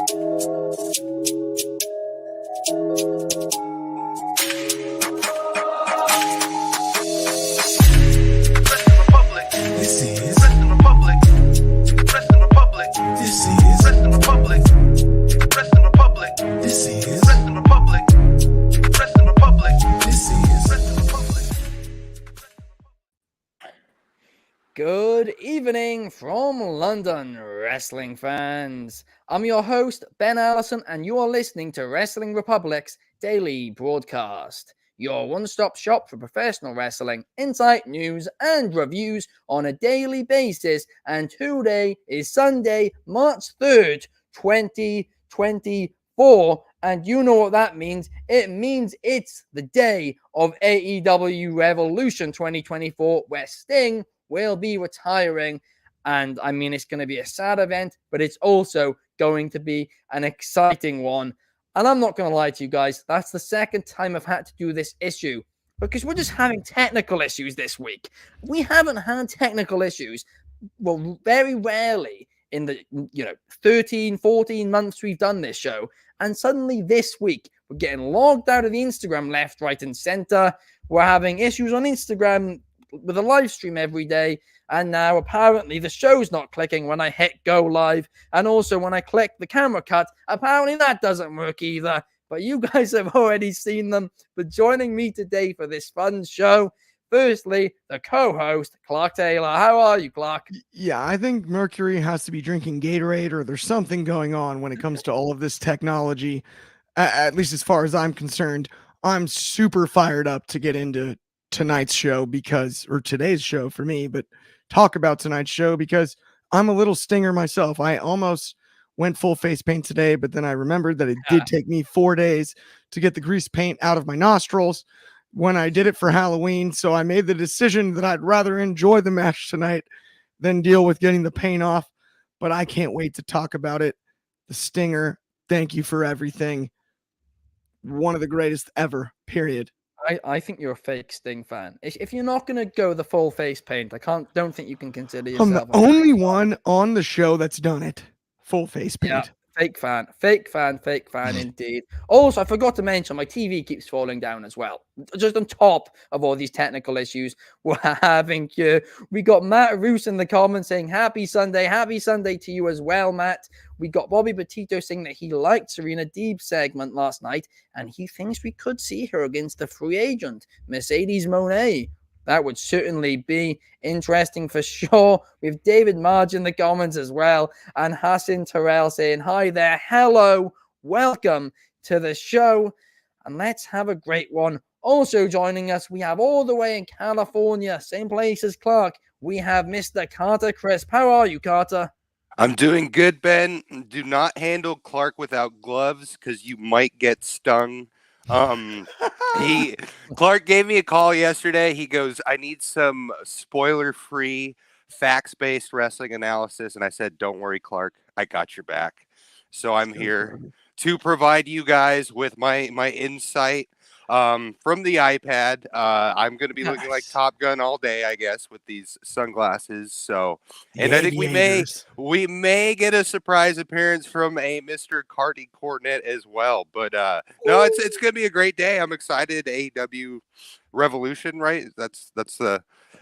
Good evening from London, wrestling fans. I'm your host, Ben Allison, and you are listening to Wrestling Republic's daily broadcast, your one-stop shop for professional wrestling, insight, news, and reviews on a daily basis. And today is Sunday, March 3rd, 2024. And you know what that means. It means it's the day of AEW Revolution 2024, where Sting will be retiring. And I mean, it's going to be a sad event, but it's also going to be an exciting one. And I'm not going to lie to you guys, that's the second time I've had to do this issue because we're just having technical issues this week. We haven't had technical issues, well, very rarely in the 13, 14 months we've done this show. And suddenly this week, we're getting logged out of the Instagram left, right, and center. We're having issues on Instagram with a live stream every day, and now apparently the show's not clicking when I hit go live, and also when I click the camera cut, apparently that doesn't work either. But you guys have already seen them. But joining me today for this fun show, firstly, the co-host, Clark Taylor. How are you, Clark? Yeah, I think Mercury has to be drinking Gatorade, or there's something going on when it comes to all of this technology, at least as far as I'm concerned. I'm super fired up to get into tonight's show or today's show for me, but talk about tonight's show because I'm a little stinger myself. I almost went full face paint today, but then I remembered that it did take me 4 days to get the grease paint out of my nostrils when I did it for Halloween. So I made the decision that I'd rather enjoy the match tonight than deal with getting the paint off. But I can't wait to talk about it. The Stinger, thank you for everything. One of the greatest ever, period. I think you're a fake Sting fan. If you're not going to go the full face paint, don't think you can consider yourself. I'm the only one on the show that's done it. Full face paint. Yeah, fake fan indeed. Also, I forgot to mention my TV keeps falling down as well. Just on top of all these technical issues we're having here. We got Matt Roos in the comments saying happy Sunday to you as well, Matt. We got Bobby Petito saying that he liked Serena Deeb's segment last night and he thinks we could see her against the free agent, Mercedes Moné. That would certainly be interesting for sure. We have David Marge in the comments as well. And Hassan Terrell saying, hi there, hello, welcome to the show. And let's have a great one. Also joining us, we have all the way in California, same place as Clark. We have Mr. Carter Crisp. How are you, Carter? I'm doing good, Ben. Do not handle Clark without gloves because you might get stung. Clark gave me a call yesterday. He goes, I need some spoiler-free, facts-based wrestling analysis. And I said, don't worry, Clark. I got your back. So I'm here to provide you guys with my insight from the iPad. I'm going to be looking like Top Gun all day, I guess, with these sunglasses. So, and I think we may get a surprise appearance from a Mr. Carty Cornet as well. But no, it's going to be a great day. I'm excited. AEW Revolution, right?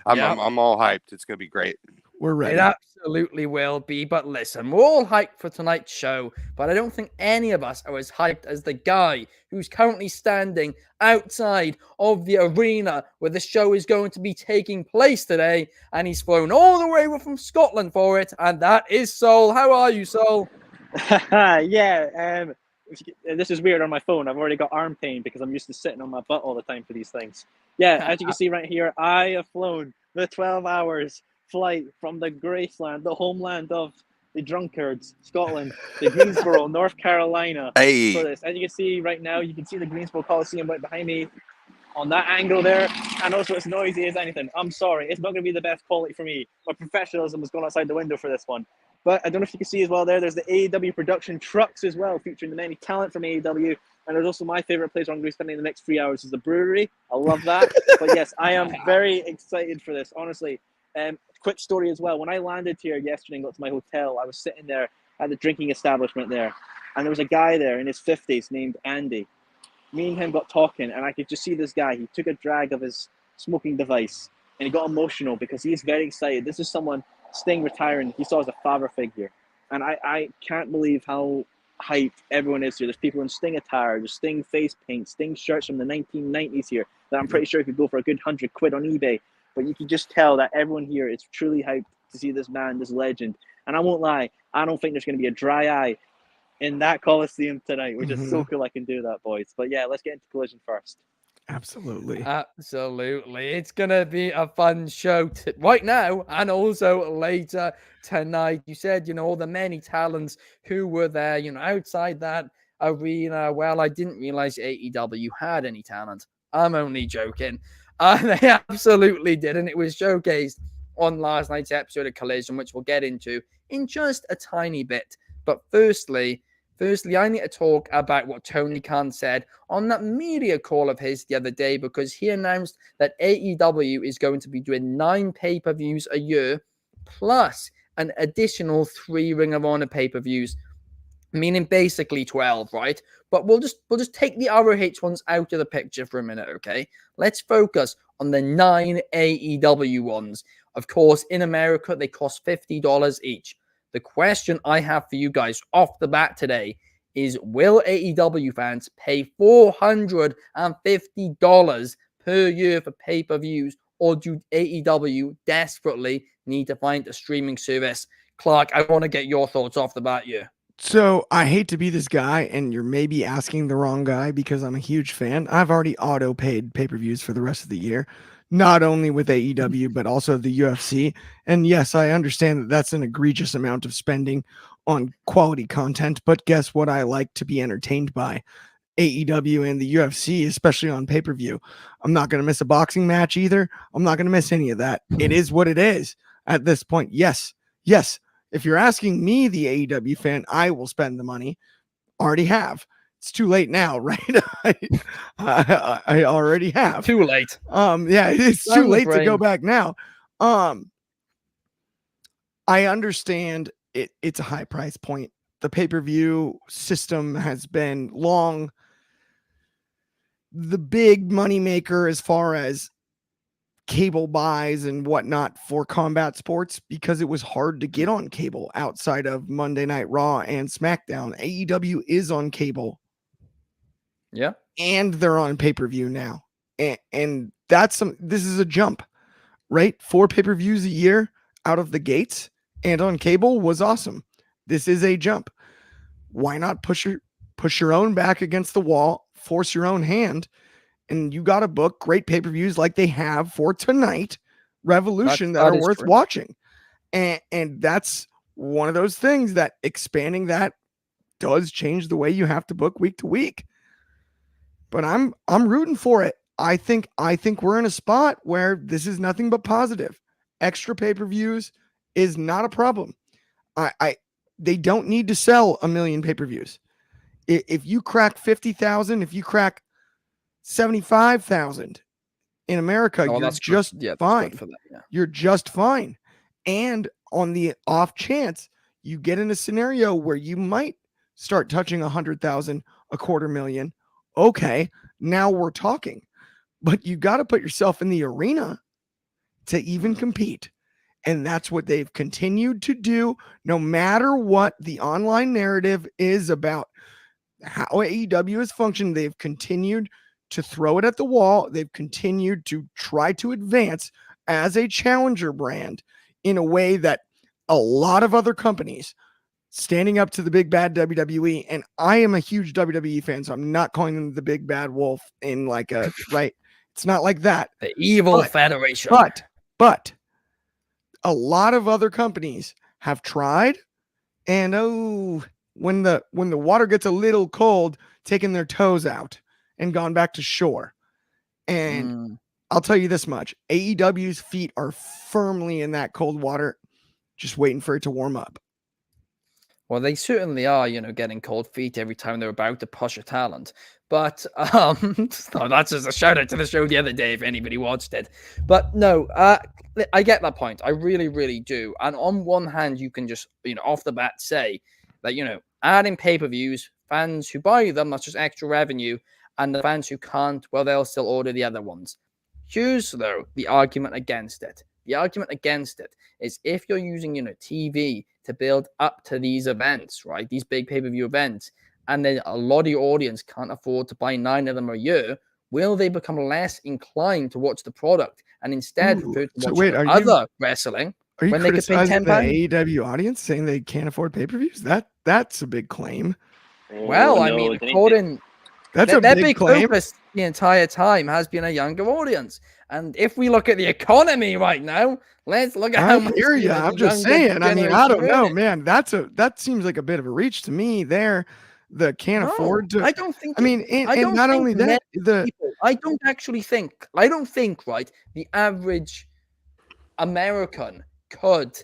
I'm all hyped. It's going to be great. We're ready. It absolutely will be. But listen, we're all hyped for tonight's show, but I don't think any of us are as hyped as the guy who's currently standing outside of the arena where the show is going to be taking place today. And he's flown all the way from Scotland for it. And that is Sol. How are you, Sol? This is weird on my phone. I've already got arm pain because I'm used to sitting on my butt all the time for these things. Yeah, as you can see right here, I have flown the 12 hours flight from the Graceland, the homeland of the drunkards, Scotland, to Greensboro, North Carolina. Hey. For this. As you can see right now, you can see the Greensboro Coliseum right behind me on that angle there. And also it's noisy as anything. I'm sorry, it's not going to be the best quality for me. My professionalism was going outside the window for this one. But I don't know if you can see as well there's the AEW production trucks as well, featuring the many talent from AEW. And there's also my favorite place where I'm going to be spending the next 3 hours is the brewery. I love that. But yes, I am very excited for this, honestly. Quick story as well. When I landed here yesterday and got to my hotel, I was sitting there at the drinking establishment there. and there was a guy there in his 50s named Andy. Me and him got talking, and I could just see this guy. He took a drag of his smoking device, and he got emotional because he's very excited. This is someone Sting retiring. He saw as a father figure, and I can't believe how hyped everyone is here. There's people in Sting attire, there's Sting face paint, Sting shirts from the 1990s here that I'm pretty sure could go for a good £100 on eBay. But you can just tell that everyone here is truly hyped to see this man, this legend. And I won't lie, I don't think there's going to be a dry eye in that Coliseum tonight, which is so cool I can do that, boys. But yeah, let's get into Collision first. Absolutely. Absolutely. It's going to be a fun show right now and also later tonight. You said, all the many talents who were there, outside that arena. Well, I didn't realize AEW had any talent. I'm only joking. They absolutely did. And it was showcased on last night's episode of Collision, which we'll get into in just a tiny bit. But firstly, I need to talk about what Tony Khan said on that media call of his the other day, because he announced that AEW is going to be doing 9 pay-per-views a year plus an additional 3 Ring of Honor pay-per-views, meaning basically 12, right? But we'll just take the ROH ones out of the picture for a minute, okay? Let's focus on the 9 AEW ones. Of course, in America, they cost $50 each. The question I have for you guys off the bat today is, will AEW fans pay $450 per year for pay-per-views, or do AEW desperately need to find a streaming service? Clark, I want to get your thoughts off the bat here. So I hate to be this guy, and you're maybe asking the wrong guy because I'm a huge fan. I've already auto-paid pay-per-views for the rest of the year, not only with AEW, but also the UFC. And yes, I understand that that's an egregious amount of spending on quality content, but guess what? I like to be entertained by AEW and the UFC, especially on pay-per-view. I'm not going to miss a boxing match either. I'm not going to miss any of that. It is what it is at this point. Yes. If you're asking me, the AEW fan, I will spend the money. Already have. It's too late now, right? I already have. Too late. Yeah, it's too late to go back now. I understand it's a high price point. The pay-per-view system has been long the big money maker as far as cable buys and whatnot for combat sports, because it was hard to get on cable outside of Monday Night Raw and SmackDown. AEW is on cable. Yeah. And they're on pay-per-view now. And this is a jump, right? 4 pay-per-views a year out of the gates and on cable was awesome. This is a jump. Why not push your own back against the wall, force your own hand, and you got to book great pay-per-views like they have for tonight, Revolution, that are worth watching. And that's one of those things that expanding that does change the way you have to book week to week. But I'm rooting for it. I think we're in a spot where this is nothing but positive. Extra pay-per-views is not a problem. They don't need to sell 1 million pay-per-views. If you crack 50,000, if you crack 75,000 in America, you're just fine. For that, yeah. You're just fine. And on the off chance you get in a scenario where you might start touching 100,000, 250,000, okay, now we're talking. But you got to put yourself in the arena to even compete. And that's what they've continued to do, no matter what the online narrative is about how AEW has functioned. They've continued to throw it at the wall. They've continued to try to advance as a challenger brand in a way that a lot of other companies standing up to the big bad WWE. And I am a huge WWE fan, so I'm not calling them the big bad wolf in like a, right. It's not like that. The evil federation. But a lot of other companies have tried, and when the water gets a little cold, taken their toes out and gone back to shore. And I'll tell you this much, AEW's feet are firmly in that cold water, just waiting for it to warm up. Well, they certainly are, getting cold feet every time they're about to push a talent. But that's just a shout out to the show the other day if anybody watched it. But no, I get that point. I really, really do. And on one hand, you can just, off the bat say that, adding pay-per-views, fans who buy them, that's just extra revenue, and the fans who can't, well, they'll still order the other ones. Here's, though, the argument against it. The argument against it is if you're using, TV to build up to these events, right, these big pay-per-view events, and then a lot of your audience can't afford to buy 9 of them a year, will they become less inclined to watch the product and instead prefer to watch other wrestling when they could pay £10? The AEW audience saying they can't afford pay-per-views? That's a big claim. Well, I mean, according... That's a big claim. Focus the entire time has been a younger audience. And if we look at the economy right now, let's look at how much... I hear you. I'm just saying. I mean, I don't know, man. That seems like a bit of a reach to me there. That can't afford to... I don't think... I mean, and not only that, I don't think, right, the average American could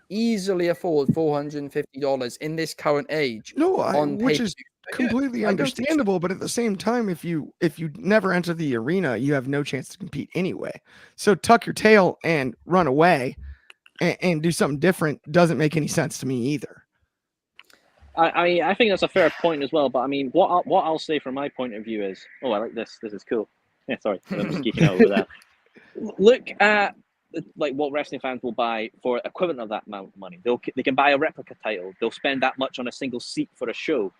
easily afford $450 in this current age. Which is completely understandable, but at the same time, if you never enter the arena, you have no chance to compete anyway. So tuck your tail and run away and do something different doesn't make any sense to me either. I think that's a fair point as well. But I mean, what I'll say from my point of view is, I like this. This is cool. Yeah, sorry, I'm just geeking out over that. Look at like what wrestling fans will buy for equivalent of that amount of money. They can buy a replica title. They'll spend that much on a single seat for a show.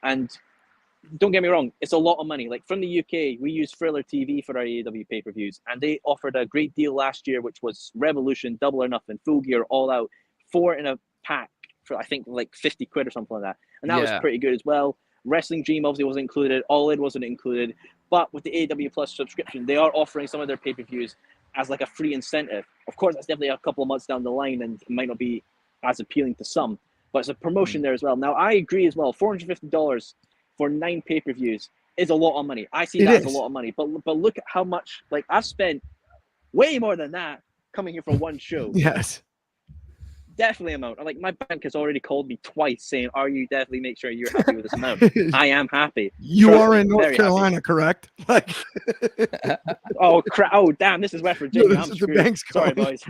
And don't get me wrong, it's a lot of money. Like from the UK, we use Thriller TV for our AEW pay-per-views, and they offered a great deal last year, which was Revolution, Double or Nothing, Full Gear, All Out, 4 in a pack for I think like 50 quid or something like that. And that was pretty good as well. Wrestling Dream obviously wasn't included. All In wasn't included. But with the AEW Plus subscription, they are offering some of their pay-per-views as like a free incentive. Of course, that's definitely a couple of months down the line, and it might not be as appealing to some. But it's a promotion there as well. Now, I agree as well. $450 for 9 pay-per-views is a lot of money. I see that as a lot of money. But look at how much, like, I've spent way more than that coming here for one show. Yes. Definitely amount. Like, my bank has already called me twice saying, "Are you definitely make sure you're happy with this amount?" I am happy. You are in North Carolina, correct? Like, oh crap! Oh damn! This is West Virginia. I'm screwed. The bank's sorry, boys.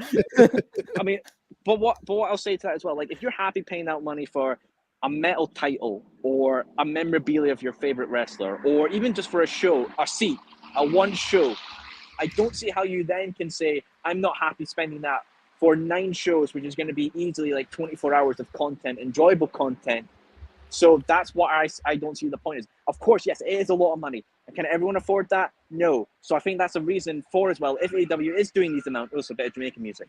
I mean, but what I'll say to that as well, like if you're happy paying out money for a metal title or a memorabilia of your favorite wrestler, or even just for a show, a seat, a one show, I don't see how you then can say I'm not happy spending that for 9 shows, which is going to be easily like 24 hours of content, enjoyable content. So that's what I don't see the point is. Of course, yes, it is a lot of money. And can everyone afford that? No. So I think that's a reason for as well. If AEW is doing these amounts, also a bit of Jamaican music,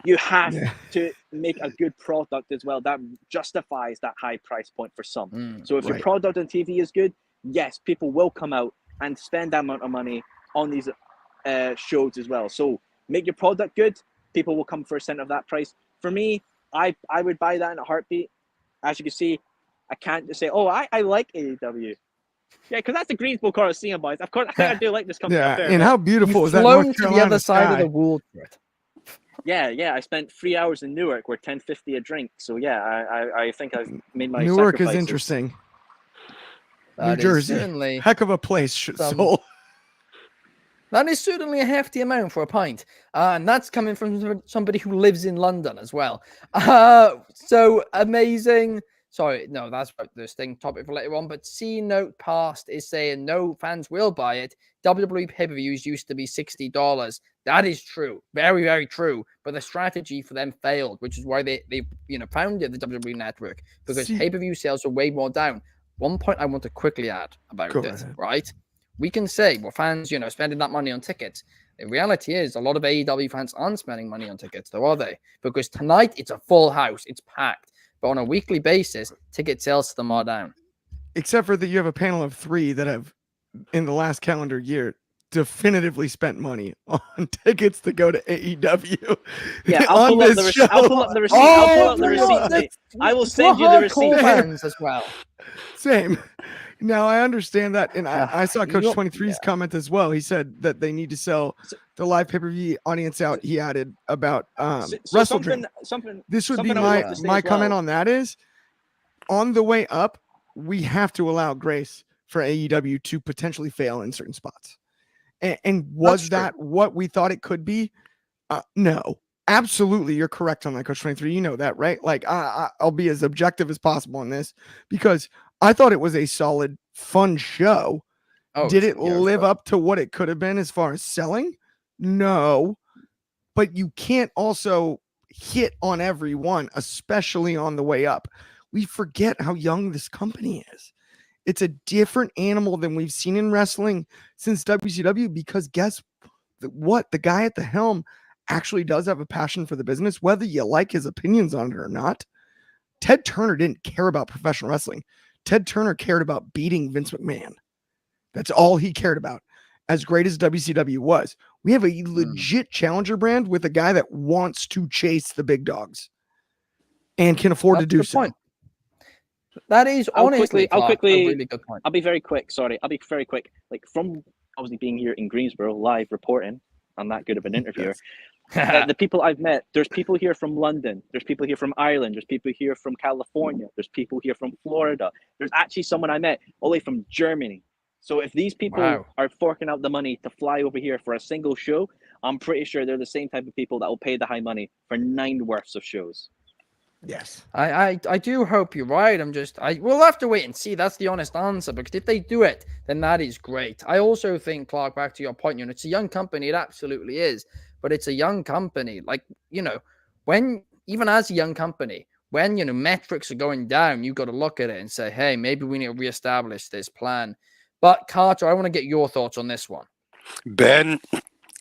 you have to make a good product as well that justifies that high price point for some. So if your product on TV is good, yes, people will come out and spend that amount of money on these shows as well. So make your product good. People will come for a cent of that price. For me, I would buy that in a heartbeat. As you can see, I can't just say, "Oh, I like AEW." Yeah, because that's the Greensboro Coliseum, boys. Of course, I do like this company. Yeah, and how beautiful is that? North to the other side of the world for it. Yeah. I spent 3 hours in Newark, where $10.50 a drink. So yeah, I think I've made my Newark sacrifices. is interesting. That New Jersey, heck of a place, Soul. That is certainly a hefty amount for a pint. And that's coming from somebody who lives in London as well. So amazing. Sorry, no, that's the thing topic for later on. But C Note Past is saying no fans will buy it. WWE pay-per-views used to be $60. That is true. Very, very true. But the strategy for them failed, which is why they founded the WWE network, because pay-per-view sales are way more down. One point I want to quickly add about this, right? We can say, well, fans, spending that money on tickets. The reality is a lot of AEW fans aren't spending money on tickets, though, are they? Because tonight it's a full house. It's packed. But on a weekly basis, ticket sales to them are down. Except for that you have a panel of 3 that have, in the last calendar year, definitively spent money on tickets to go to AEW. Yeah, I'll pull up the receipt. I'll pull up the receipt. I will send you the receipt. Fans as well. Same. Now I understand that, and I saw Coach 23's comment as well. He said that they need to sell the live pay-per-view audience out. He added about Wrestle Dream. This would be my comment on that is, on the way up, we have to allow grace for AEW to potentially fail in certain spots. And was that what we thought it could be? No. absolutely, you're correct on that, Coach 23. You know that, right? Like, I'll be as objective as possible on this because I thought it was a solid, fun show. Oh, Did it yeah, live sure. up to what it could have been as far as selling? No. But you can't also hit on everyone, especially on the way up. We forget how young this company is. It's a different animal than we've seen in wrestling since WCW because guess what? The guy at the helm actually does have a passion for the business, whether you like his opinions on it or not. Ted Turner didn't care about professional wrestling. Ted Turner cared about beating Vince McMahon. That's all he cared about. As great as WCW was, we have a legit challenger brand with a guy that wants to chase the big dogs and can afford to do so. Point. That is honestly a really good point. I'll be very quick. Sorry, I'll be very quick. Like from obviously being here in Greensboro, live reporting, I'm that good of an interviewer. The people I've met, there's people here from London, there's people here from Ireland, there's people here from California, there's people here from Florida. There's actually someone I met all the way from Germany. So if these people are forking out the money to fly over here for a single show, I'm pretty sure they're the same type of people that will pay the high money for 9 worths of shows. Yes. I do hope you're right. We'll have to wait and see. That's the honest answer, because if they do it, then that is great. I also think, Clark, back to your point, it's a young company. It absolutely is, but it's a young company. Like, when, even as a young company, when, metrics are going down, you've got to look at it and say, hey, maybe we need to reestablish this plan. But Carter, I want to get your thoughts on this one. Ben,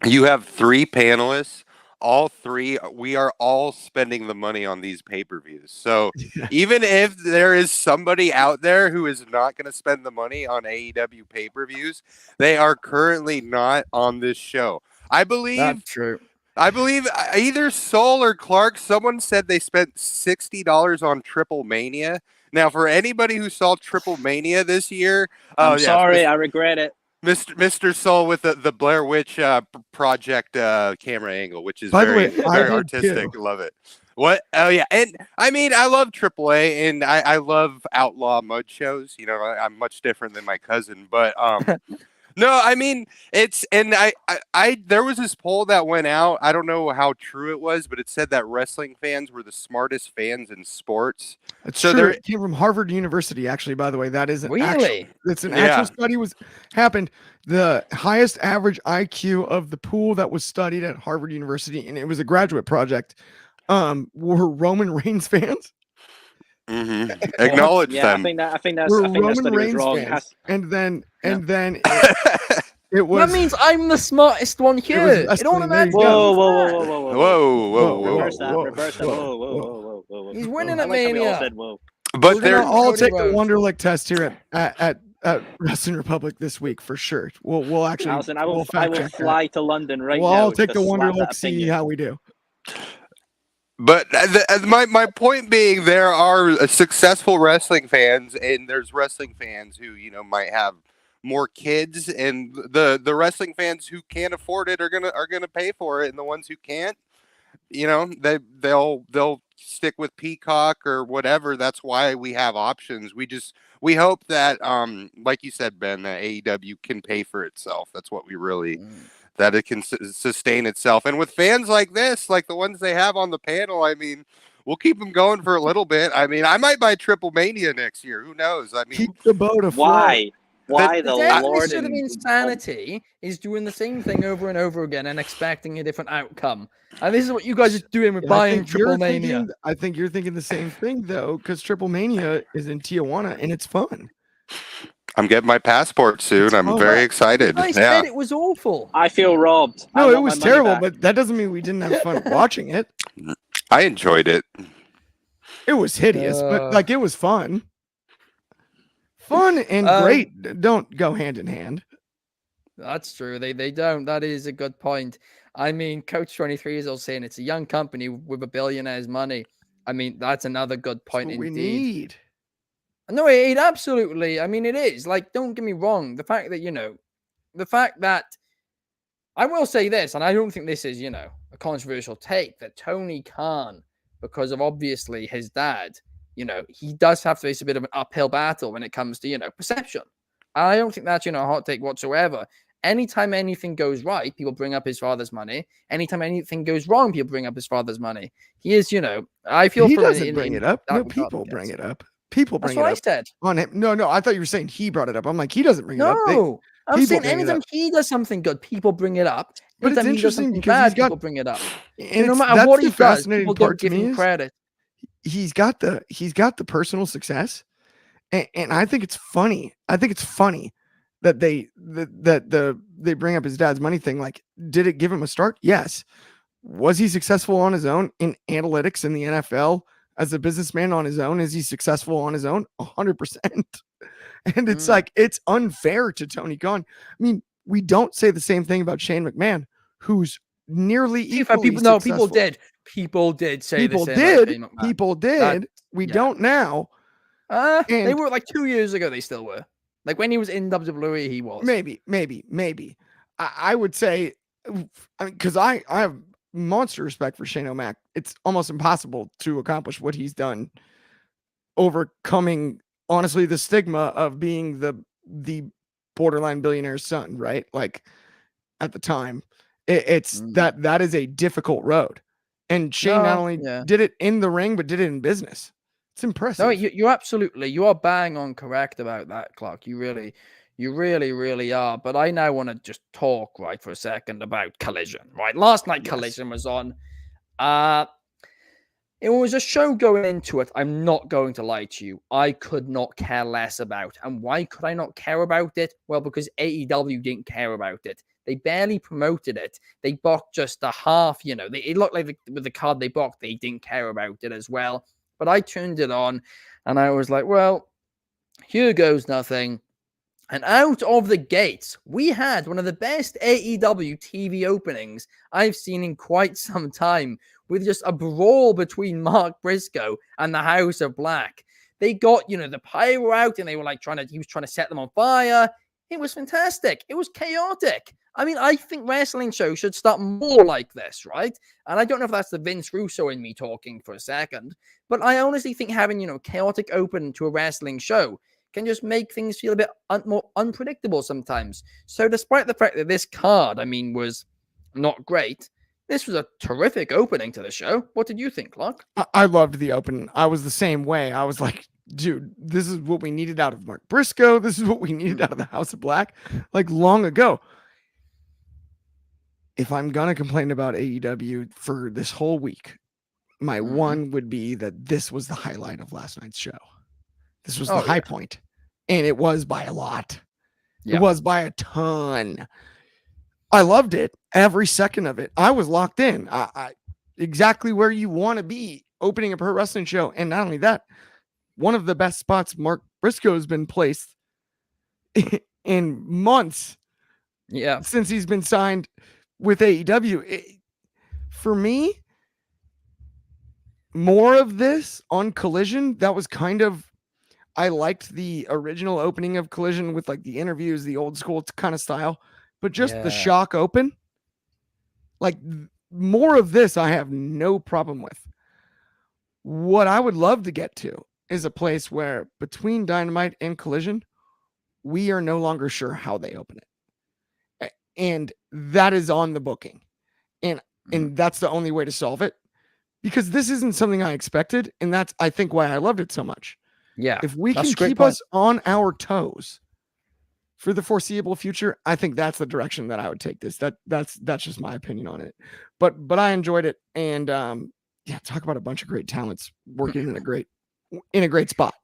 you have 3 panelists. All 3, we are all spending the money on these pay-per-views. So even if there is somebody out there who is not going to spend the money on AEW pay-per-views, they are currently not on this show. I believe that's true. I believe either Soul or Clark, someone said they spent $60 on Triple Mania. Now, for anybody who saw Triple Mania this year, I'm sorry, I regret it. Mr. Soul with the Blair Witch Project camera angle, which is By very, the way, very artistic. Too. Love it. What? Oh, yeah. And I mean, I love AAA and I love outlaw mud shows. I'm much different than my cousin, but no, I mean, there was this poll that went out. I don't know how true it was, but it said that wrestling fans were the smartest fans in sports. It's true. It came from Harvard University, actually, by the way. That is an actual study happened. The highest average IQ of the pool that was studied at Harvard University, and it was a graduate project, were Roman Reigns fans. Mm-hmm. Acknowledge them. I think that's Roman Reigns wrong. Fans. And then it was. That means I'm the smartest one here. It automatically. Whoa. Reverse that. Whoa. He's winning at Mania. But they're all take the Wonderlic test here at Wrestling Republic this week for sure. We'll actually. Allison, I will fly to London right now. We'll all take the Wonderlic, see how we do. But my point being, there are successful wrestling fans, and there's wrestling fans who might have more kids, and the wrestling fans who can't afford it are gonna pay for it, and the ones who can't, they'll stick with Peacock or whatever. That's why we have options. We hope that like you said, Ben, that AEW can pay for itself. That's what we really. That it can sustain itself. And with fans like this, like the ones they have on the panel, I mean, we'll keep them going for a little bit. I mean, I might buy Triple Mania next year. Who knows? I mean, keep the boat afloat. Why the Lord of insanity is doing the same thing over and over again and expecting a different outcome. And this is what you guys are doing with buying Triple Mania. I think you're thinking the same thing, though, because Triple Mania is in Tijuana and it's fun. I'm getting my passport soon. I'm very excited. I said it was awful. I feel robbed. No, it was terrible, but that doesn't mean we didn't have fun watching it. I enjoyed it. It was hideous, but it was fun. Fun and great don't go hand in hand. That's true. They don't. That is a good point. I mean, Coach 23 is all saying it's a young company with a billionaire's money. I mean, that's another good point indeed. We need. No, it absolutely. I mean, it is. Like, don't get me wrong. The fact that I will say this, and I don't think this is, a controversial take, that Tony Khan, because of obviously his dad, he does have to face a bit of an uphill battle when it comes to, perception. I don't think that's, a hot take whatsoever. anytime anything goes right, people bring up his father's money. Anytime anything goes wrong, people bring up his father's money. He is, I feel He for him doesn't bring it up. that No, regard, people I bring guess. it up. People That's bring what it I up said. on him. No, I thought you were saying he brought it up. I'm like, he doesn't bring it up. No, I'm People saying bring it anytime up. he does something good, people bring it up. But it's Anytime he does interesting something because he's bad, got, people bring it up. and No matter that's what the he does, fascinating people don't part to give me him is credit. he's got the personal success, and I think it's funny. I think it's funny that they bring up his dad's money thing. Like, did it give him a start? Yes. Was he successful on his own in analytics in the NFL as a businessman on his own? Is he successful on his own? 100%. And it's like, it's unfair to Tony Khan. I mean, we don't say the same thing about Shane McMahon, who's nearly equally successful. People did say the same about Shane McMahon. People did. We don't now. They were like 2 years ago. They still were. Like when he was in WWE, he was. Maybe. I would say, because I have monster respect for Shane O'Mac. It's almost impossible to accomplish what he's done, overcoming honestly the stigma of being the borderline billionaire's son, right? Like at the time, it's that is a difficult road, and Shane not only did it in the ring but did it in business. It's impressive. No, you are bang on correct about that, Clark. You really are. But I now want to just talk right for a second about Collision. Right, last night Collision was on. It was a show going into it. I'm not going to lie to you. I could not care less about. And why could I not care about it? Well, because AEW didn't care about it. They barely promoted it. They booked just a half, it looked like with the card they booked, they didn't care about it as well. But I turned it on and I was like, well, here goes nothing. And out of the gates, we had one of the best AEW TV openings I've seen in quite some time, with just a brawl between Mark Briscoe and the House of Black. They got, the pyro out and they were he was trying to set them on fire. It was fantastic. It was chaotic. I mean, I think wrestling shows should start more like this, right? And I don't know if that's the Vince Russo in me talking for a second, but I honestly think having, chaotic open to a wrestling show can just make things feel a bit more unpredictable sometimes. So despite the fact that this card, was not great, this was a terrific opening to the show. What did you think, Clark? I loved the open. I was the same way. I was like, dude, this is what we needed out of Mark Briscoe. This is what we needed out of the House of Black, like long ago. If I'm going to complain about AEW for this whole week, my one would be that this was the highlight of last night's show. This was the high point, and it was by a lot. It was by a ton. I loved it. Every second of it. I was locked in. I exactly where you want to be opening a pro wrestling show. And not only that, one of the best spots Mark Briscoe has been placed in months. Yeah. Since he's been signed with AEW. For me, more of this on Collision, that was kind of, I liked the original opening of Collision with like the interviews, the old school kind of style, but just the shock open, like more of this, I have no problem with. What I would love to get to is a place where between Dynamite and Collision, we are no longer sure how they open it. And that is on the booking. And that's the only way to solve it, because this isn't something I expected. And that's, I think, why I loved it so much. Yeah. If we can keep us on our toes for the foreseeable future, I think that's the direction that I would take this. That's just my opinion on it. But I enjoyed it. And talk about a bunch of great talents working in a great spot.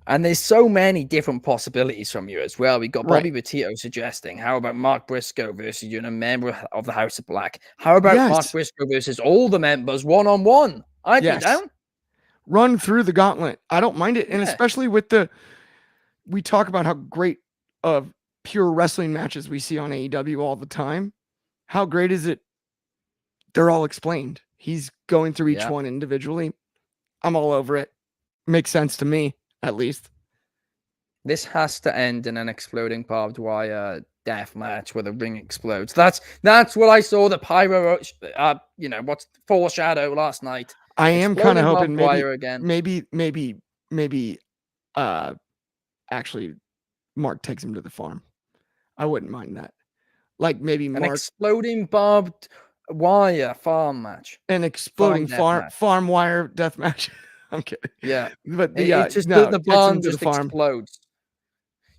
And there's so many different possibilities from you as well. We got Bobby Petito suggesting, how about Mark Briscoe versus a member of the House of Black? How about Mark Briscoe versus all the members one-on-one? I'd be down. Run through the gauntlet. I don't mind it. And especially with we talk about how great of pure wrestling matches we see on AEW all the time. How great is it? They're all explained. He's going through each one individually. I'm all over it. Makes sense to me, at least. This has to end in an exploding barbed wire death match where the ring explodes. That's what I saw. The pyro, what's foreshadow last night. I am kind of hoping maybe actually Mark takes him to the farm. I wouldn't mind that. like maybe An Mark, exploding barbed wire farm match. an exploding death match. farm wire death match. I'm kidding. Yeah. But It just no, the gets barn into the just farm. explodes.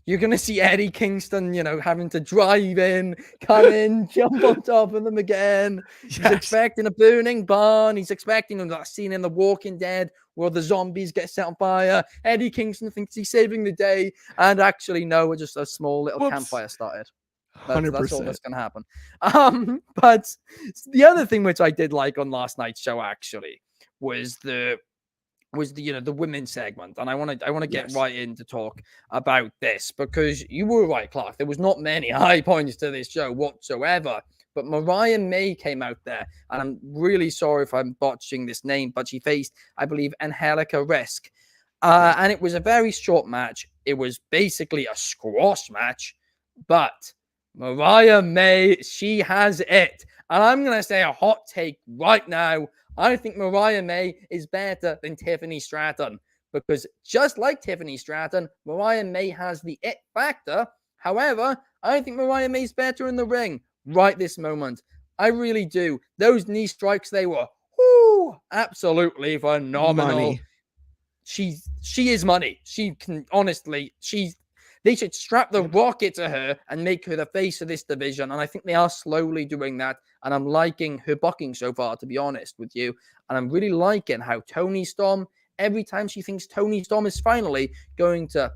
You're gonna see Eddie Kingston, having to drive in, come in, jump on top of them again. He's Yes. expecting a burning barn. He's expecting that scene in The Walking Dead where the zombies get set on fire. Eddie Kingston thinks he's saving the day, and actually, no, just a small little Whoops. campfire started. 100%. That's all that's gonna happen. But the other thing which I did like on last night's show actually was the women's segment, and I want to get Yes. right in to talk about this because you were right, Clark. There was not many high points to this show whatsoever, but Mariah May came out there, and I'm really sorry if I'm botching this name, but she faced, I believe, Angelica Risk, and it was a very short match. It was basically a squash match, but Mariah May, she has it, and I'm gonna say a hot take right now. I think Mariah May is better than Tiffany Stratton because just like Tiffany Stratton, Mariah May has the it factor. However, I think Mariah May's better in the ring right this moment. I really do. Those knee strikes, they were absolutely phenomenal. Money. She is money. She can honestly, they should strap the rocket to her and make her the face of this division. And I think they are slowly doing that. And I'm liking her booking so far, to be honest with you. And I'm really liking how Toni Storm, every time she thinks Toni Storm is finally going to,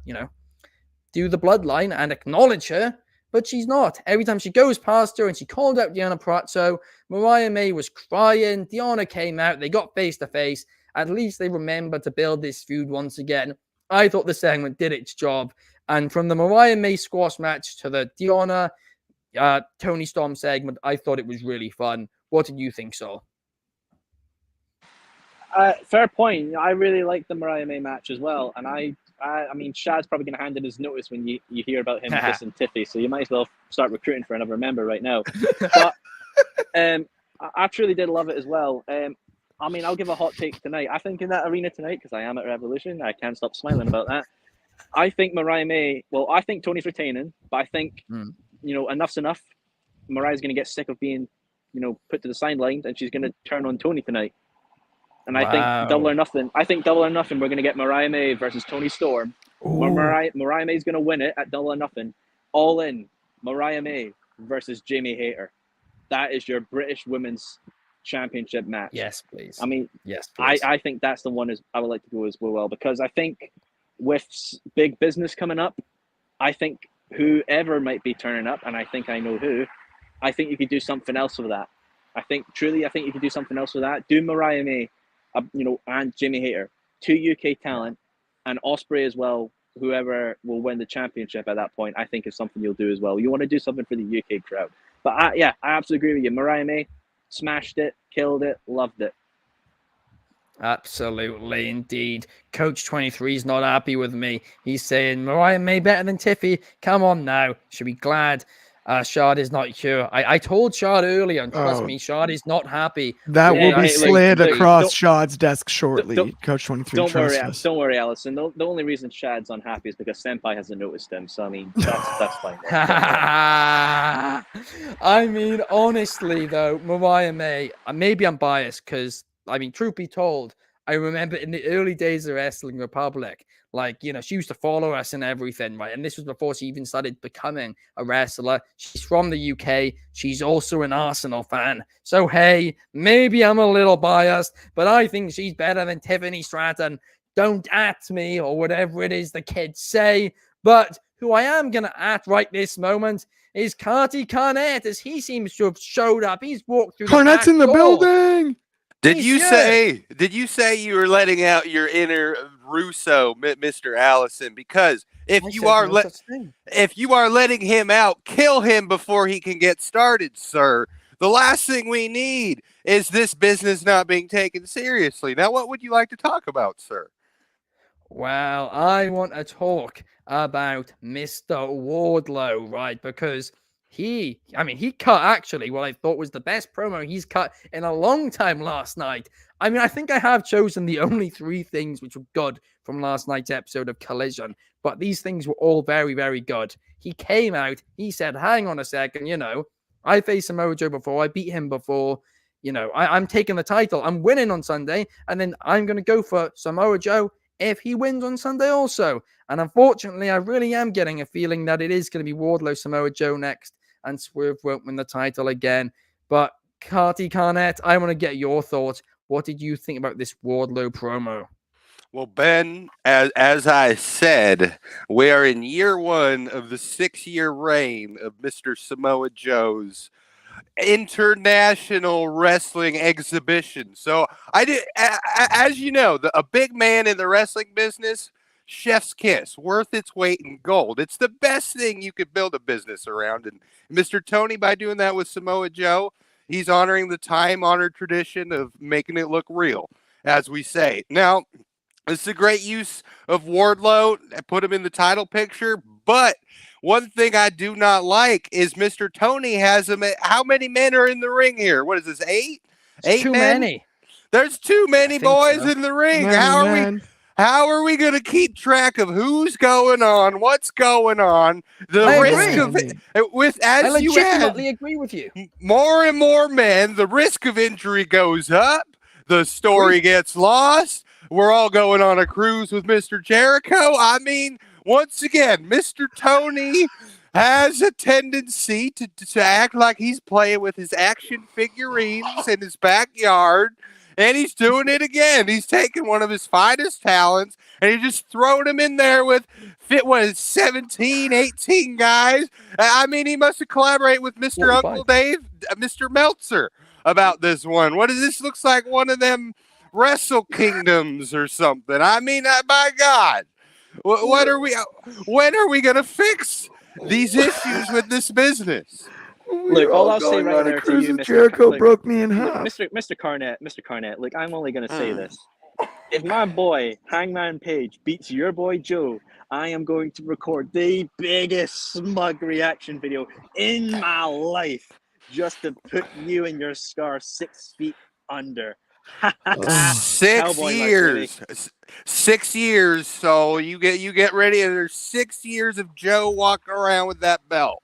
do the bloodline and acknowledge her, but she's not. Every time she goes past her and she called out Deonna Purrazzo, Mariah May was crying. Deonna came out. They got face to face. At least they remembered to build this feud once again. I thought the segment did its job. And from the Mariah May squash match to the Deonna Toni Storm segment, I thought it was really fun. What did you think, Saul? Fair point. I really like the Mariah May match as well. And I mean, Shad's probably going to hand in his notice when you hear about him dissing Tiffy. So you might as well start recruiting for another member right now. But I truly did love it as well. I mean, I'll give a hot take tonight. I think in that arena tonight, because I am at Revolution, I can't stop smiling about that. I think Mariah May, I think Tony's retaining, but I think, enough's enough. Mariah's going to get sick of being, put to the sideline, and she's going to turn on Tony tonight. And I think Double or Nothing. We're going to get Mariah May versus Toni Storm. Mariah May's going to win it at Double or Nothing. All in, Mariah May versus Jamie Hayter. That is your British Women's Championship match. Yes, please. I mean, yes, please. I think that's the one I would like to go as well, because I think with big business coming up, I think whoever might be turning up, and I think I know who, I think you could do something else with that. I think you could do something else with that. Do Mariah May, and Jamie Hayter, 2 UK talent, and Ospreay as well. Whoever will win the championship at that point, I think is something you'll do as well. You want to do something for the UK crowd. But I absolutely agree with you. Mariah May smashed it, killed it, loved it. Absolutely, indeed. Coach 23 is not happy with me. He's saying Mariah May better than Tiffy. Come on now. Should be glad Shard is not here. I told Shard earlier, and trust me, Shard is not happy. That will be slid across Shard's desk shortly. Coach 23, don't worry, Allison. The only reason Shad's unhappy is because Senpai hasn't noticed him. So I mean, that's fine. I mean, honestly though, Mariah May. Maybe I'm biased because I mean, truth be told, I remember in the early days of Wrestling Republic, she used to follow us and everything, right? And this was before she even started becoming a wrestler. She's from the UK. She's also an Arsenal fan. So, hey, maybe I'm a little biased, but I think she's better than Tiffany Stratton. Don't at me or whatever it is the kids say. But who I am going to at right this moment is Carty Carnett, as he seems to have showed up. He's walked through Carnett's in the building. Did you say you were letting out your inner Russo, Mr. Allison? Because if you are letting him out, kill him before he can get started, sir. The last thing we need is this business not being taken seriously. Now, what would you like to talk about, sir? Well, I want to talk about Mr. Wardlow, right? Because he cut actually what I thought was the best promo he's cut in a long time last night. I mean, I think I have chosen the only 3 things which were good from last night's episode of Collision, but these things were all very, very good. He came out, he said, hang on a second, I faced Samoa Joe before. I beat him before. You know, I'm taking the title. I'm winning on Sunday, and then I'm going to go for Samoa Joe if he wins on Sunday also. And unfortunately, I really am getting a feeling that it is going to be Wardlow, Samoa Joe next, and Swerve won't win the title again. But Carty Carnett, I want to get your thoughts. What did you think about this Wardlow promo? Well, Ben, as I said, we are in year 1 of the 6-year reign of Mr. Samoa Joe's international wrestling exhibition. So I did, as you know, a big man in the wrestling business, chef's kiss, worth its weight in gold. It's the best thing you could build a business around. And Mr. Tony, by doing that with Samoa Joe, he's honoring the time-honored tradition of making it look real, as we say. Now, it's a great use of Wardlow. I put him in the title picture. But one thing I do not like is Mr. Tony has him. How many men are in the ring here? What is this, 8? It's 8 too men? many. There's too many boys in the ring. How are we going to keep track of who's going on, what's going on? I risk agree. as I you legitimately add agree with you. more and more men, the risk of injury goes up. The story gets lost. We're all going on a cruise with Mr. Jericho. I mean, once again, Mr. Tony has a tendency to act like he's playing with his action figurines in his backyard, and he's doing it again. He's taking one of his finest talents, and he's just throwing him in there with 17, 18 guys. I mean, he must have collaborated with Mr. 45. Uncle Dave, Mr. Meltzer, about this one. What does this looks like? One of them Wrestle Kingdoms or something. I mean, my God, when are we gonna fix these issues with this business? Look, all I'll say right there to you, Mr. Jericho broke me in half. Mr. Carnett, look, I'm only gonna say this. If my boy Hangman Page beats your boy Joe, I am going to record the biggest smug reaction video in my life just to put you and your scar 6 feet under. 6 years. 6 years. So you get ready. There's 6 years of Joe walking around with that belt.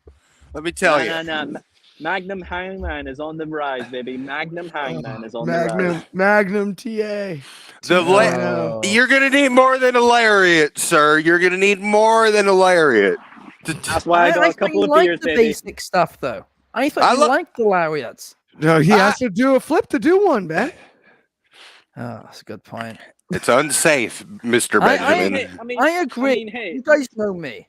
Let me tell you. No. Magnum Hangman is on the rise, baby. Magnum Hangman is on the rise. Magnum TA. You're gonna need more than a lariat, sir. You're gonna need more than a lariat. That's why I got a couple of beers, the baby. Basic stuff, though. I thought you liked the lariats. No, he has to do a flip to do one, man. Oh, that's a good point. It's unsafe, Mr. Benjamin. I agree. Hey. You guys know me.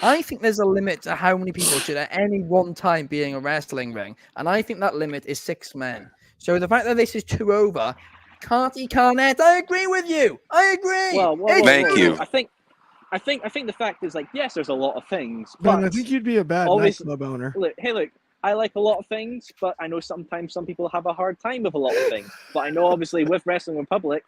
I think there's a limit to how many people should at any one time be in a wrestling ring, and I think that limit is 6 men. So the fact that this is 2 over, Carty Carnett, I agree with you. I agree. Well, Thank you. I think the fact is, like, yes, there's a lot of things, Man, but I think you'd be a bad nightclub owner. Look, I like a lot of things, but I know sometimes some people have a hard time with a lot of things. But I know, obviously, with Wrestling Republic,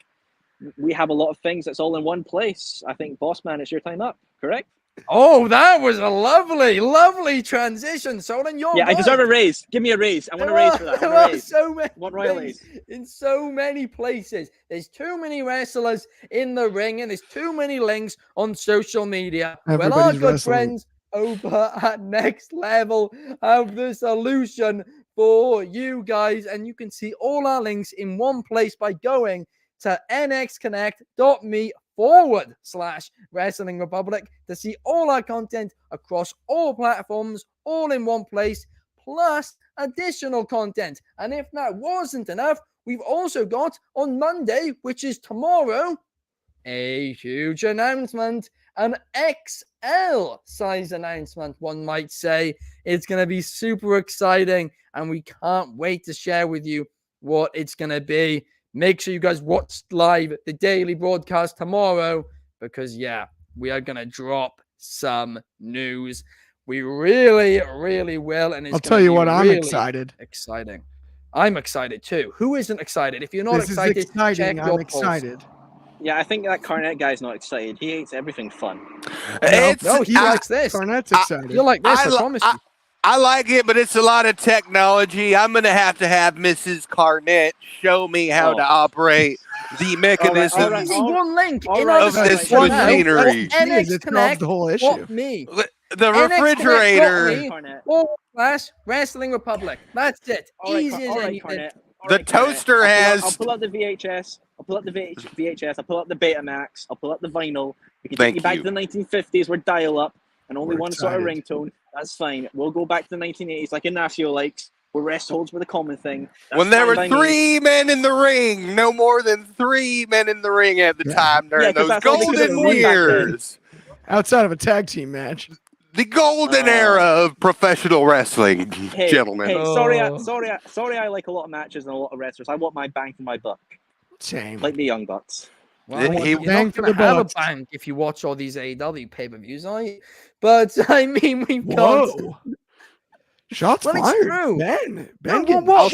we have a lot of things that's all in one place. I think, Boss Man, it's your time up, correct? Oh, that was a lovely transition. Solon, you're I deserve a raise. Give me a raise. I want a raise for that. There are so many things in so many places. There's too many wrestlers in the ring, and there's too many links on social media. Well, our good friends over at Next Level have the solution for you guys, and you can see all our links in one place by going to nxconnect.me/Wrestling Republic to see all our content across all platforms, all in one place, plus additional content. And if that wasn't enough, we've also got on Monday, which is tomorrow, a huge announcement, an XL size announcement, one might say. It's going to be super exciting, and we can't wait to share with you what it's going to be. Make sure you guys watch live the daily broadcast tomorrow, because, we are going to drop some news. We really, really will. And I'll tell you what, I'm excited. Exciting. I'm excited too. Who isn't excited? If you're not This excited, is exciting. check I'm your excited. Yeah, I think that Carnett guy's not excited. He hates everything fun. No, he likes this. Carnett's excited. You're like this, I promise you. I like it, but it's a lot of technology. I'm going to have Mrs. Carnett show me how to operate the mechanism One link of this machinery. NX Connect, the whole issue. me. The NXT refrigerator. Cornet. Wrestling Republic. That's it. All right, Easy as all right, anything. Cornet. All The right, Cornet. toaster has. I'll pull up the VHS. I'll pull up the VHS. I'll pull up the Betamax. I'll pull up the vinyl. We can Thank take you back you. to the 1950s. We're dial-up and only We're one sort of excited. ringtone. That's fine. We'll go back to the 1980s like Ignacio likes, where rest holds were the common thing. That's When there were fine by me. 3 men in the ring, no more than 3 men in the ring at the Yeah. time during 'cause those that's all they could golden afford back then. years. Outside of a tag team match. The golden era of professional wrestling, gentlemen. Hey, sorry, I like a lot of matches and a lot of wrestlers. I want my bang for my buck, Same. like the Young Bucks. Well, He- you're bang not for going the to have a bucks. bank if you watch all these AEW pay-per-views, are you? But, I mean, we've got... Whoa. Shots Well, it's fired. true. Ben No, getting- what?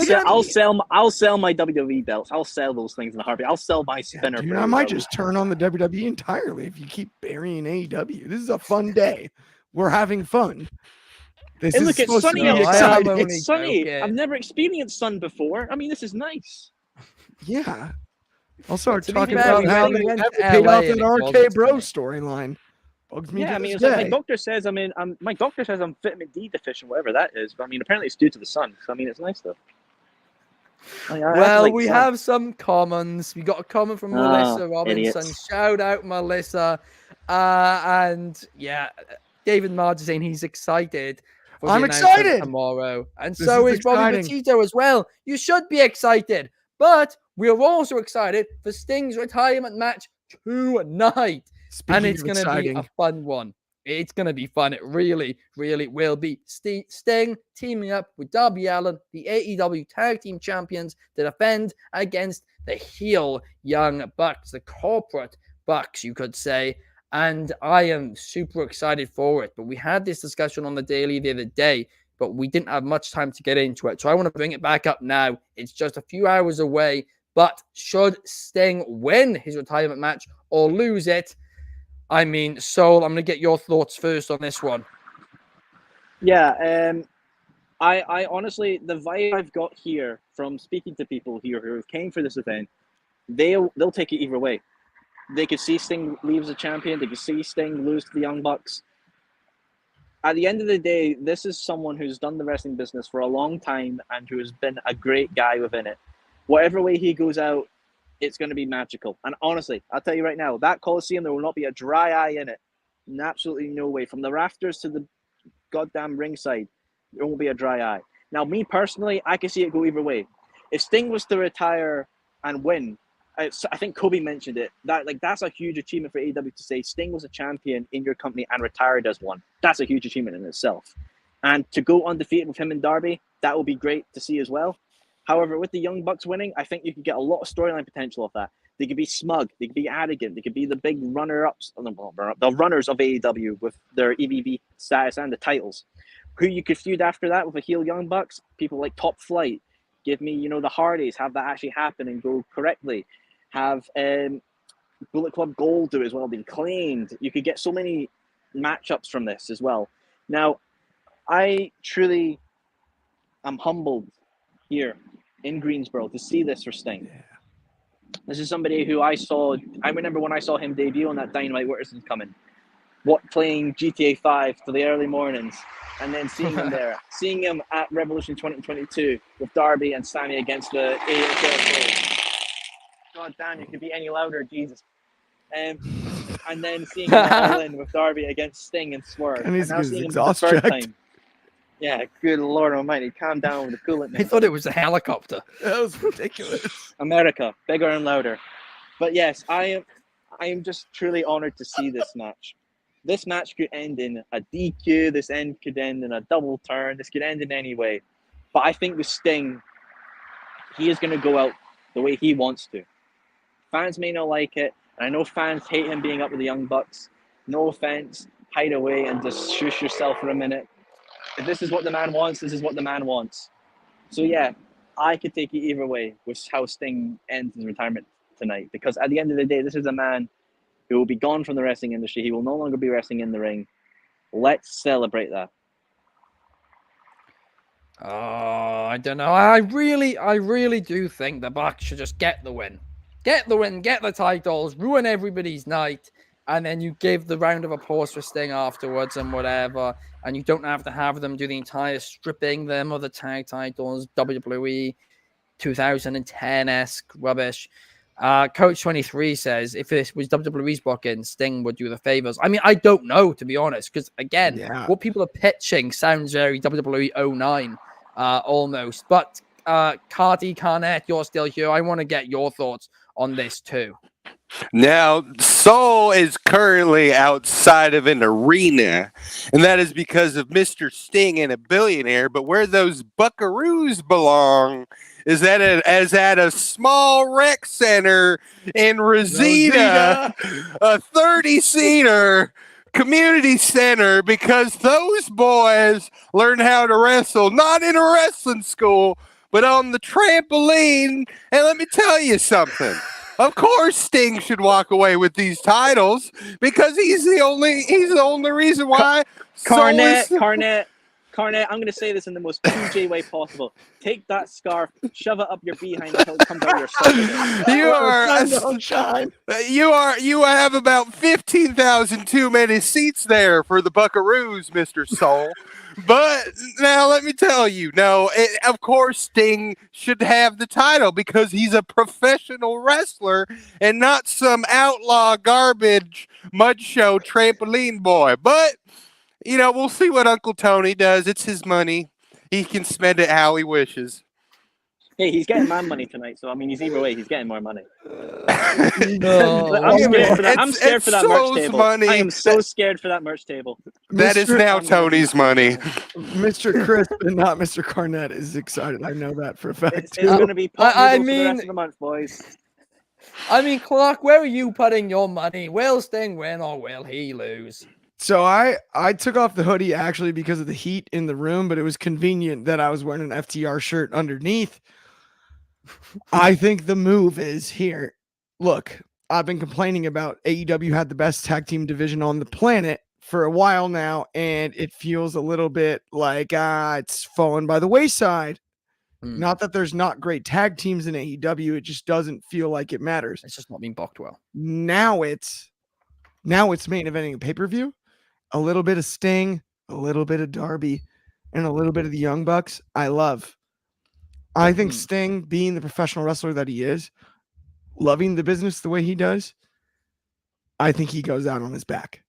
I'll sell my WWE belts. I'll sell those things in a heartbeat. I'll sell my spinner. Dude, for I might AEW. just turn on the WWE entirely if you keep burying AEW. This is a fun day. We're having fun. This Hey, is look, it's supposed sunny to be No, I am exciting. only It's sunny. joking. I've never experienced sun before. I mean, this is nice. Yeah. I'll start To be talking fair, about we how only they went never to paid LA off and that it RK wasn't Bro sunny. storyline. Bugs me Yeah, to I mean, this it's like my day. doctor says. My doctor says I'm vitamin D deficient, whatever that is. But I mean, apparently it's due to the sun. So I mean, it's nice though. Well, we have some comments. We got a comment from Melissa Robinson. idiots. Shout out, Melissa. And yeah, David Marge is saying he's excited for the I'm announcement excited. tomorrow. And This so is is Bobby exciting. Petito as well. You should be excited. But we're also excited for Sting's retirement match tonight. Speaking And it's of going to be exciting, a fun one. It's going to be fun. It really, really will be. Sting teaming up with Darby Allin, the AEW Tag Team Champions, to defend against the heel Young Bucks, the corporate Bucks, you could say. And I am super excited for it. But we had this discussion on the Daily the other day, but we didn't have much time to get into it. So I want to bring it back up now. It's just a few hours away. But should Sting win his retirement match or lose it? I mean, Soul, I'm going to get your thoughts first on this one. Yeah, I honestly, the vibe I've got here from speaking to people here who came for this event, they'll take it either way. They could see Sting leave as a champion. They could see Sting lose to the Young Bucks. At the end of the day, this is someone who's done the wrestling business for a long time and who has been a great guy within it. Whatever way he goes out, it's going to be magical. And honestly, I'll tell you right now, that Coliseum, there will not be a dry eye in it. Absolutely no way. From the rafters to the goddamn ringside, there won't be a dry eye. Now, me personally, I can see it go either way. If Sting was to retire and win, I think Kobe mentioned it. That's a huge achievement for AEW to say Sting was a champion in your company and retired as one. That's a huge achievement in itself. And to go undefeated with him and Darby, that would be great to see as well. However, with the Young Bucks winning, I think you could get a lot of storyline potential off that. They could be smug. They could be arrogant. They could be the big runner-ups, the runners of AEW with their EVP status and the titles. Who you could feud after that with a heel Young Bucks? People like Top Flight. Give me, the Hardys. Have that actually happen and go correctly. Have Bullet Club Gold do it as well. Be claimed. You could get so many matchups from this as well. Now, I truly am humbled here in Greensboro to see this for Sting. This is somebody who I remember when I saw him debut on that Dynamite Witterson's Coming, playing GTA 5 for the early mornings, and then seeing him there, seeing him at Revolution 2022 with Darby and Sammy against the AEW. God damn, you could be any louder, Jesus. And then seeing him all in with Darby against Sting and Swerve. And he's now seeing him for the exhaust third checked. time. Yeah, good Lord Almighty, calm down with the coolant. I thought it was a helicopter. That was ridiculous. America, bigger and louder. But yes, I am just truly honored to see this match. This match could end in a DQ. This end could end in a double turn. This could end in any way. But I think with Sting, he is going to go out the way he wants to. Fans may not like it. And I know fans hate him being up with the Young Bucks. No offense. Hide away and just shush yourself for a minute. If this is what the man wants, this is what the man wants. So yeah, I could take it either way with how Sting ends his retirement tonight. Because at the end of the day, this is a man who will be gone from the wrestling industry. He will no longer be wrestling in the ring. Let's celebrate that. Oh, I don't know. I really do think the Bucks should just get the win. Get the win, get the titles, ruin everybody's night, and then you give the round of applause for Sting afterwards and whatever, and you don't have to have them do the entire stripping them of the tag titles, WWE 2010-esque rubbish. Coach 23 says if this was WWE's booking, Sting would do the favors. I mean, I don't know, to be honest, because again, what people are pitching sounds very WWE 09 almost. But Cardi Carnett, you're still here. I want to get your thoughts on this too. Now, Soul is currently outside of an arena, and that is because of Mr. Sting and a billionaire. But where those buckaroos belong is at a small rec center in Rosita. A 30-seater community center, because those boys learn how to wrestle, not in a wrestling school, but on the trampoline. And let me tell you something. Of course, Sting should walk away with these titles because he's the only reason why. Carnett, I'm going to say this in the most PJ way possible. Take that scarf, shove it up your behind until it comes out your socket. You have about 15,000 too many seats there for the Buckaroos, Mr. Soul. But now let me tell you, of course Sting should have the title because he's a professional wrestler and not some outlaw garbage mud show trampoline boy. But, we'll see what Uncle Tony does. It's his money. He can spend it how he wishes. Hey, he's getting man money tonight, so he's either way, he's getting more money. No. I'm scared for that merch table. Money. I am so scared for that merch table. That is now Tony's money. Mr. Crisp and not Mr. Carnett is excited. I know that for a fact. It's going to be for the rest of the month, boys. I mean, Clark, where are you putting your money? Will Sting win or will he lose? So I took off the hoodie actually because of the heat in the room, but it was convenient that I was wearing an FTR shirt underneath. I think the move is here. Look, I've been complaining about AEW had the best tag team division on the planet for a while now, and it feels a little bit like it's fallen by the wayside. Not that there's not great tag teams in AEW, it just doesn't feel like it matters. It's just not being booked well. Now it's main eventing a pay-per-view. A little bit of Sting, a little bit of Darby, and a little bit of the Young Bucks. I love. I think Sting, being the professional wrestler that he is, loving the business the way he does, I think he goes out on his back.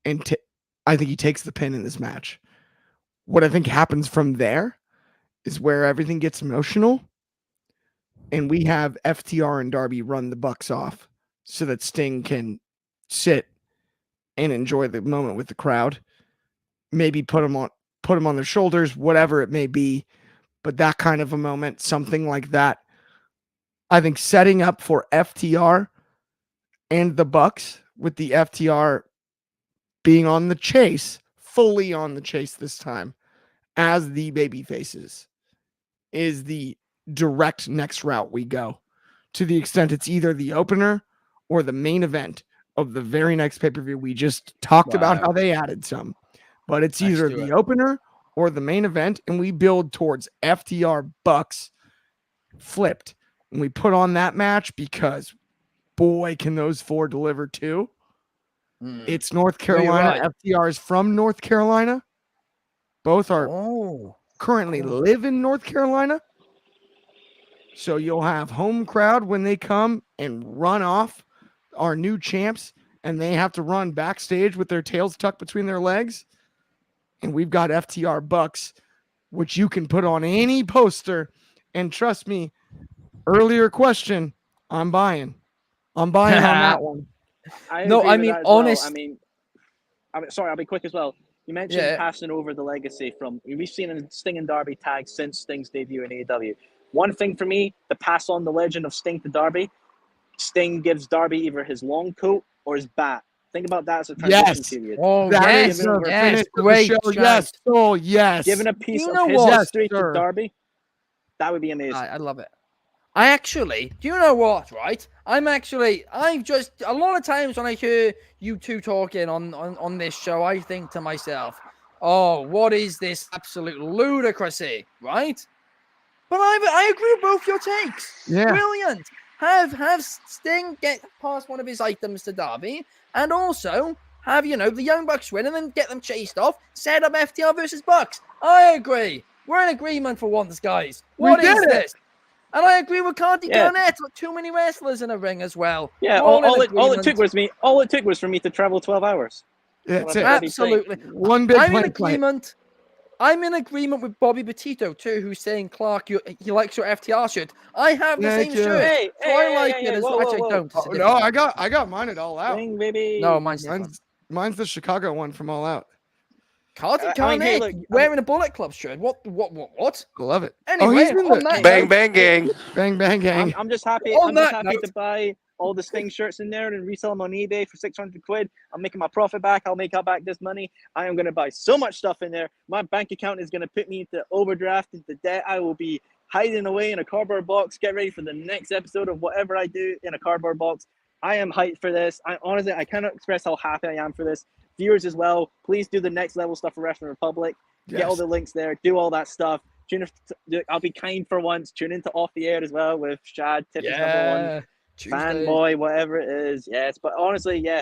And I think he takes the pin in this match. What I think happens from there is where everything gets emotional, and we have FTR and Darby run the Bucks off so that Sting can sit and enjoy the moment with the crowd. Maybe put him on their shoulders, whatever it may be. But that kind of a moment, something like that, I think setting up for FTR and the Bucks, with the FTR being on the chase, fully on the chase this time, as the baby faces, is the direct next route we go. To the extent it's either the opener or the main event of the very next pay-per-view. We just talked about how they added some, but it's either the opener or the main event, and we build towards FTR Bucks flipped. And we put on that match because, boy, can those four deliver too. It's North Carolina. Right. FTR is from North Carolina. Both are currently live in North Carolina. So you'll have home crowd when they come and run off our new champs, and they have to run backstage with their tails tucked between their legs. And we've got FTR Bucks, which you can put on any poster. And trust me, earlier question, I'm buying on that one. Honest. Sorry, I'll be quick as well. You mentioned passing over the legacy from, we've seen Sting and Darby tag since Sting's debut in AEW. One thing for me, to pass on the legend of Sting to Darby, Sting gives Darby either his long coat or his bat. Think about that as a transition period. Oh, yes, great. Yes, oh, yes. Giving a piece of his history to Darby, that would be amazing. I love it. I actually, do you know what, right? A lot of times when I hear you two talking on this show, I think to myself, oh, what is this absolute ludicrousy, right? But I agree with both your takes. Yeah. Brilliant. Have Sting get past one of his items to Darby, and also have, the Young Bucks win and then get them chased off, set up FTR versus Bucks. I agree. We're in agreement for once, guys. What is this? And I agree with Cardi Garnett. Too many wrestlers in a ring as well. Yeah, all it took was for me to travel 12 hours. Yeah, that's it. Absolutely. One big I'm in agreement. I'm in agreement with Bobby Petito too, who's saying, Clark, he likes your FTR shirt. I have the same shirt, so I like it as much. I don't. Oh, no, I got mine at All Out. Dang, baby. No, mine's the Chicago one from All Out. Cardi Garnett wearing a Bullet Club shirt. What? I love it. Anyway, Bang Bang Gang. Bang Bang Gang. I'm just happy. I'm just happy to buy all the Sting shirts in there and resell them on eBay for 600 quid. I'm making my profit back. I'll make back this money. I am going to buy so much stuff in there. My bank account is going to put me into overdraft, into debt. I will be hiding away in a cardboard box. Get ready for the next episode of whatever I do in a cardboard box. I am hyped for this. I cannot express how happy I am for this. Viewers as well, please do the next level stuff for Wrestling Republic. Get all the links there. Do all that stuff. I'll be kind for once. Tune into Off the Air as well with Shad, Tippy's number one. Tuesday. Fanboy, whatever it is. Yes, but honestly, yeah.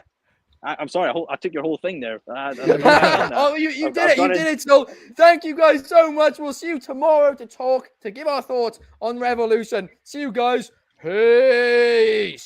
I'm sorry, I took your whole thing there. Oh, you did it. You did it. So thank you guys so much. We'll see you tomorrow to give our thoughts on Revolution. See you guys. Peace.